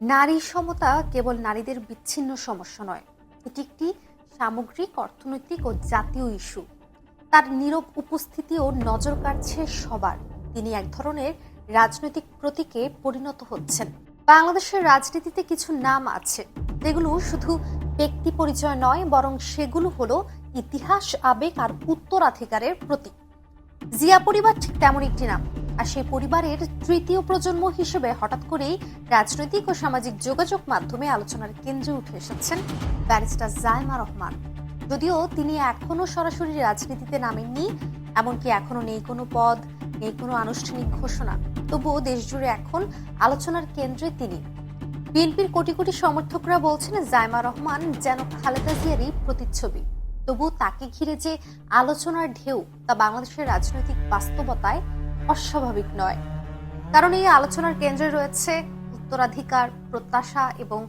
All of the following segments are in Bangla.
নারী সমতা কেবল নারীদের বিচ্ছিন্ন সমস্যা নয়, এটি একটি সামগ্রিক, অর্থনৈতিক ও জাতীয় ইস্যু। তার নীরব উপস্থিতিও নজর কাড়ছে সবার। তিনি এক ধরনের রাজনৈতিক প্রতীকে পরিণত হচ্ছেন। বাংলাদেশের রাজনীতিতে কিছু নাম আছে যেগুলো শুধু ব্যক্তি পরিচয় নয়, বরং সেগুলো হলো ইতিহাস, আবেগ আর উত্তরাধিকারের প্রতীক। জিয়া পরিবার ঠিক তেমন একটি নাম। আর সেই পরিবারের তৃতীয় প্রজন্ম হিসেবে হঠাৎ করেই রাজনৈতিক ও সামাজিক যোগাযোগ মাধ্যমে আলোচনার কেন্দ্রে উঠে এসেছেন ব্যারিস্টার জাইমা রহমান। যদিও তিনি এখনো সরাসরি রাজনীতিতে নামেননি, এমনকি এখনো নেই কোনো পদ, নেই কোনো আনুষ্ঠানিক ঘোষণা, তবুও দেশজুড়ে এখন আলোচনার কেন্দ্রে তিনি। বিএনপির কোটি কোটি সমর্থকরা বলছেন জাইমা রহমান যেন খালেদা জিয়ারই প্রতিচ্ছবি। তবু তাকে ঘিরে যে আলোচনার ঢেউ, তা বাংলাদেশের রাজনৈতিক বাস্তবতায় অস্বাভাবিক নয়। কারণ এই আলোচনার কেন্দ্রে রয়েছে উত্তরাধিকার, প্রত্যাশা এবং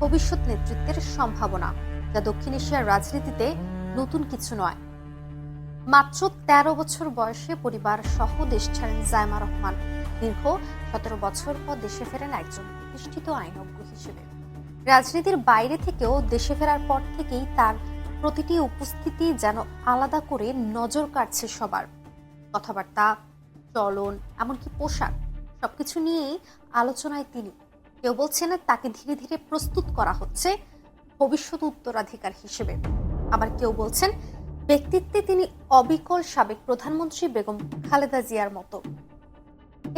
ভবিষ্যৎ নেতৃত্বের সম্ভাবনা, যা দক্ষিণ এশিয়ার রাজনীতিতে নতুন কিছু নয়। মাত্র ১৩ বছর বয়সে পরিবার সহ দেশ ছাড়েন জাইমা রহমান। দীর্ঘ ১৭ বছর পর দেশে ফেরেন একজন প্রতিষ্ঠিত আইনজ্ঞ হিসেবে। রাজনীতির বাইরে থেকেও দেশে ফেরার পর থেকেই তার প্রতিটি উপস্থিতি যেন আলাদা করে নজর কাড়ছে সবার। কথাবার্তা, চলন, এমনকি পোশাক, সবকিছু নিয়েই আলোচনায় তিনি। কেউ বলছেন তাকে ধীরে ধীরে প্রস্তুত করা হচ্ছে ভবিষ্যৎ উত্তরাধিকার হিসেবে, আবার কেউ বলছেন ব্যক্তিত্বে তিনি অবিকল সাবেক প্রধানমন্ত্রী বেগম খালেদা জিয়ার মতো।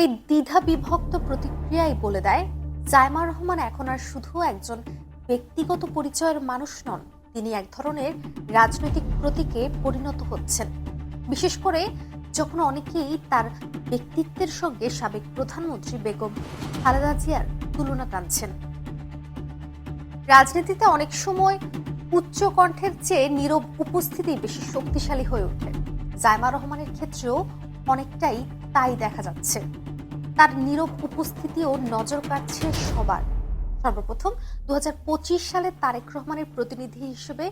এই দ্বিধা বিভক্ত প্রতিক্রিয়াই বলে দেয় জাইমা রহমান এখন আর শুধু একজন ব্যক্তিগত পরিচয়ের মানুষ নন, তিনি এক ধরনের রাজনৈতিক প্রতীকে পরিণত হচ্ছেন। বিশেষ করে যখন অনেকেই তার ব্যক্তিত্বের সঙ্গে সাবেক প্রধানমন্ত্রী বেগম খালেদা জিয়ার তুলনা টানছেন। রাজনীতিতে অনেক সময় উচ্চ কণ্ঠের চেয়ে নীরব উপস্থিতি বেশি শক্তিশালী হয়ে ওঠে। জাইমা রহমানের ক্ষেত্রেও অনেকটাই তাই দেখা যাচ্ছে। তার নীরব উপস্থিতিও নজর কাড়ছে সবার। সর্বপ্রথম ২০২৫ সালে তারেক রহমানের প্রতিনিধি হিসেবে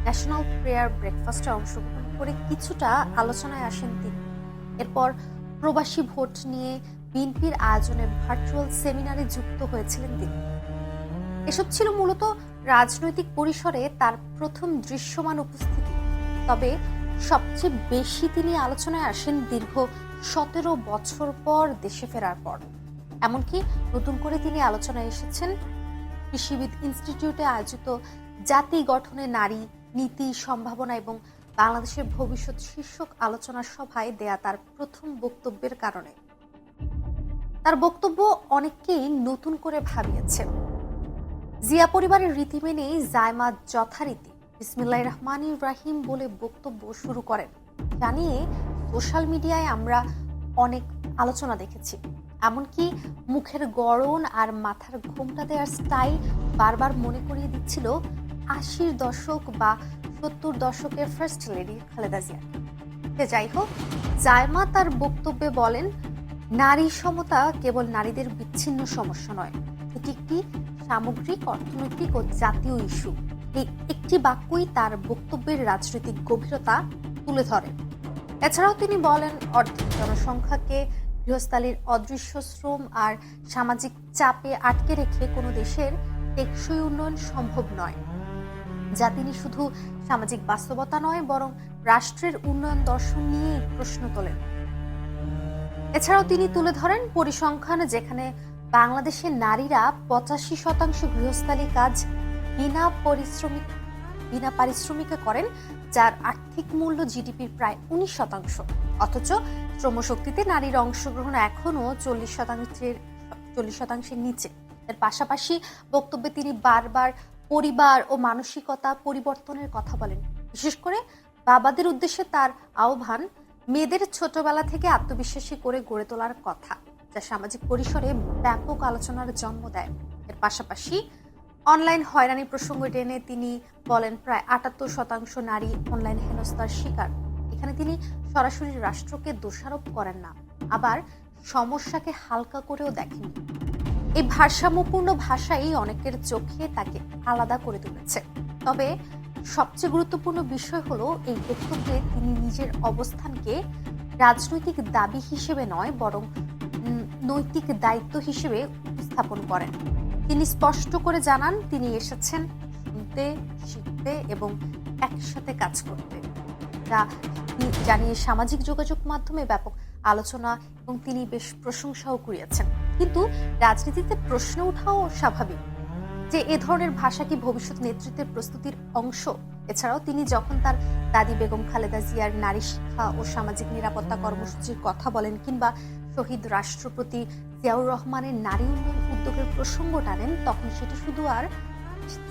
ন্যাশনাল প্রেয়ার ব্রেকফাস্টে অংশগ্রহণ করে কিছুটা আলোচনায় আসেন তিনি। এরপর প্রবাসী ভোট নিয়ে বিএনপির আয়োজনে ভার্চুয়াল সেমিনারে যুক্ত হয়েছিলেন তিনি। এসব ছিল মূলত রাজনৈতিক পরিসরে তার প্রথম দৃশ্যমান উপস্থিতি। তবে সবচেয়ে বেশি তিনি আলোচনায় আসেন দীর্ঘ ১৭ বছর পর দেশে ফেরার পর। এমনকি নতুন করে তিনি আলোচনায় এসেছেন কৃষিবিদ ইনস্টিটিউটে আয়োজিত জাতি গঠনে নারী, নীতি, সম্ভাবনা এবং বাংলাদেশের ভবিষ্যৎ শীর্ষক আলোচনা সভায় দেয়া তার প্রথম বক্তব্যের কারণে। তার বক্তব্য অনেককেই নতুন করে ভাবিয়েছে। জিয়া পরিবারের রীতি মেনেই জাইমা যথারীতি বিসমিল্লাহির রহমানির রহিম বলে বক্তব্য শুরু করেন। জানিয়ে সোশ্যাল মিডিয়ায় আমরা অনেক আলোচনা দেখেছি, এমনকি মুখের গড়ন আর মাথার ঘোমটা দেওয়ার স্টাইল বারবার মনে করিয়ে দিচ্ছিল ৮০ দশক বা ৭০ দশকের ফার্স্ট লেডি খালেদা জিয়া। যাই হোক, জাইমা তার বক্তব্যে বলেন, নারী সমতা কেবল নারীদের বিচ্ছিন্ন সমস্যা নয়, এটি একটি সামগ্রিক, অর্থনৈতিক ও জাতীয় ইস্যু। এই একটি বাক্যই তার বক্তব্যের রাজনৈতিক গভীরতা তুলে ধরে। এছাড়াও তিনি বলেন, অর্ধেক জনসংখ্যাকে গৃহস্থালির অদৃশ্য শ্রম আর সামাজিক চাপে আটকে রেখে কোনো দেশের টেকসই উন্নয়ন সম্ভব নয়, যা তিনি শুধু সামাজিক বাস্তবতা নয়, বরং রাষ্ট্রের উন্নয়ন দর্শন নিয়েই প্রশ্ন তোলেন। এছাড়াও তিনি তুলে ধরেন পরিসংখ্যান, যেখানে বাংলাদেশের নারীরা ৮৫% গৃহস্থালী কাজ বিনা পারিশ্রমিকে করেন, যার আর্থিক মূল্য জিডিপির প্রায় ১৯%। অথচ শ্রমশক্তিতে নারীর অংশগ্রহণ এখনো ৪০%-এর নিচে। এর পাশাপাশি বক্তব্যে তিনি বারবার পরিবার ও মানসিকতা পরিবর্তনের কথা বলেন। বিশেষ করে বাবাদের উদ্দেশ্যে তার আহ্বান, মেয়েদের ছোটবেলা থেকে আত্মবিশ্বাসী করে গড়ে তোলার কথা, যা সামাজিক পরিসরে ব্যাপক আলোচনার জন্ম দেয়। এর পাশাপাশি অনলাইন হয়রানি প্রসঙ্গ টেনে তিনি বলেন, প্রায় ৭৮% নারী অনলাইন হেনস্থার শিকার। এখানে তিনি সরাসরি রাষ্ট্রকে দোষারোপ করেন না, আবার সমস্যাকে হালকা করেও দেখেন। এই ভারসাম্যপূর্ণ ভাষাই অনেকের চোখে তাকে আলাদা করে তুলেছে। তবে সবচেয়ে গুরুত্বপূর্ণ বিষয় হলো, এই বক্তব্যে তিনি নিজের অবস্থানকে রাজনৈতিক দাবি হিসেবে নয়, বরং নৈতিক দায়িত্ব হিসেবে উপস্থাপন করেন। তিনি স্পষ্ট করে জানান তিনি এসেছেন শুনতে, শিখতে এবং একসাথে কাজ করতে, জানিয়ে সামাজিক যোগাযোগ মাধ্যমে ব্যাপক আলোচনা এবং তিনি বেশ প্রশংসাও কুড়িয়েছেন। কিন্তু রাজনীতিতে প্রশ্ন ওঠাও স্বাভাবিক যে এ ধরনের ভাষা কি ভবিষ্যৎ নেতৃত্বের প্রস্তুতির অংশ। এছাড়াও তিনি যখন তার দাদি বেগম খালেদা জিয়ার নারী শিক্ষা ও সামাজিক নিরাপত্তা কর্মসূচির কথা বলেন কিংবা শহীদ রাষ্ট্রপতি জিয়াউর রহমানের নারী উন্নয়ন উদ্যোগের প্রসঙ্গ টানেন, তখন সেটি শুধু আর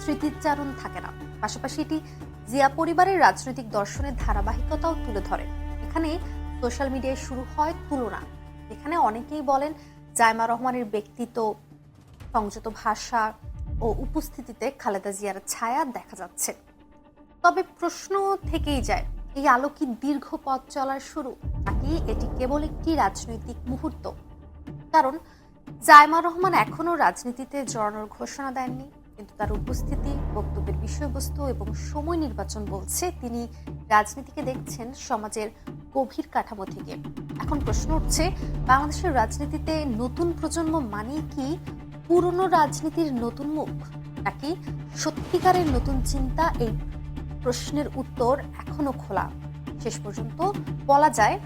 স্মৃতিচারণ থাকে না, পাশাপাশি এটি জিয়া পরিবারের রাজনৈতিক দর্শনের ধারাবাহিকতাও তুলে ধরে। এখানে সোশ্যাল মিডিয়ায় শুরু হয় তুলনা। এখানে অনেকেই বলেন জায়মা রহমানের ব্যক্তিত্ব, সংযত ভাষা ও উপস্থিতিতে খালেদা জিয়ার ছায়া দেখা যাচ্ছে। তবে প্রশ্ন থেকেই যায়, এই আলো কি দীর্ঘ পথ চলার শুরু, নাকি এটি কেবল একটি রাজনৈতিক মুহূর্ত? কারণ জায়মা রহমান এখনো রাজনীতিতে জড়ানোর ঘোষণা দেননি, কিন্তু তার উপস্থিতি, বক্তব্যের বিষয়বস্তু এবং সময় নির্বাচন বলছে তিনি রাজনীতিকে দেখছেন সমাজের গভীর কাঠামো থেকে। এখন প্রশ্ন উঠছে, বাংলাদেশের রাজনীতিতে নতুন প্রজন্ম মানে কি পুরনো রাজনীতির নতুন মুখ, নাকি সত্যিকারের নতুন চিন্তা? এই প্রশ্নের উত্তর এখনো খোলা। শেষ পর্যন্ত বলা যায়,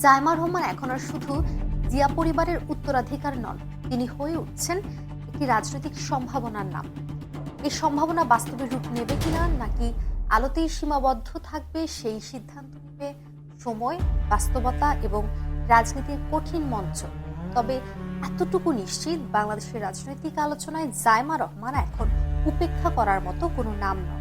জায়মা রহমান এখন আর শুধু জিয়া পরিবারের উত্তরাধিকার নন, তিনি হয়ে উঠছেন একটি রাজনৈতিক সম্ভাবনার নাম। এই সম্ভাবনা বাস্তবে রূপ নেবে কিনা, নাকি আলোতেই সীমাবদ্ধ থাকবে, সেই সিদ্ধান্ত নেবে সময়, বাস্তবতা এবং রাজনীতির কঠিন মঞ্চ। তবে এতটুকু নিশ্চিত, বাংলাদেশের রাজনৈতিক আলোচনায় জায়মা রহমান এখন উপেক্ষা করার মতো কোনো নাম নয়।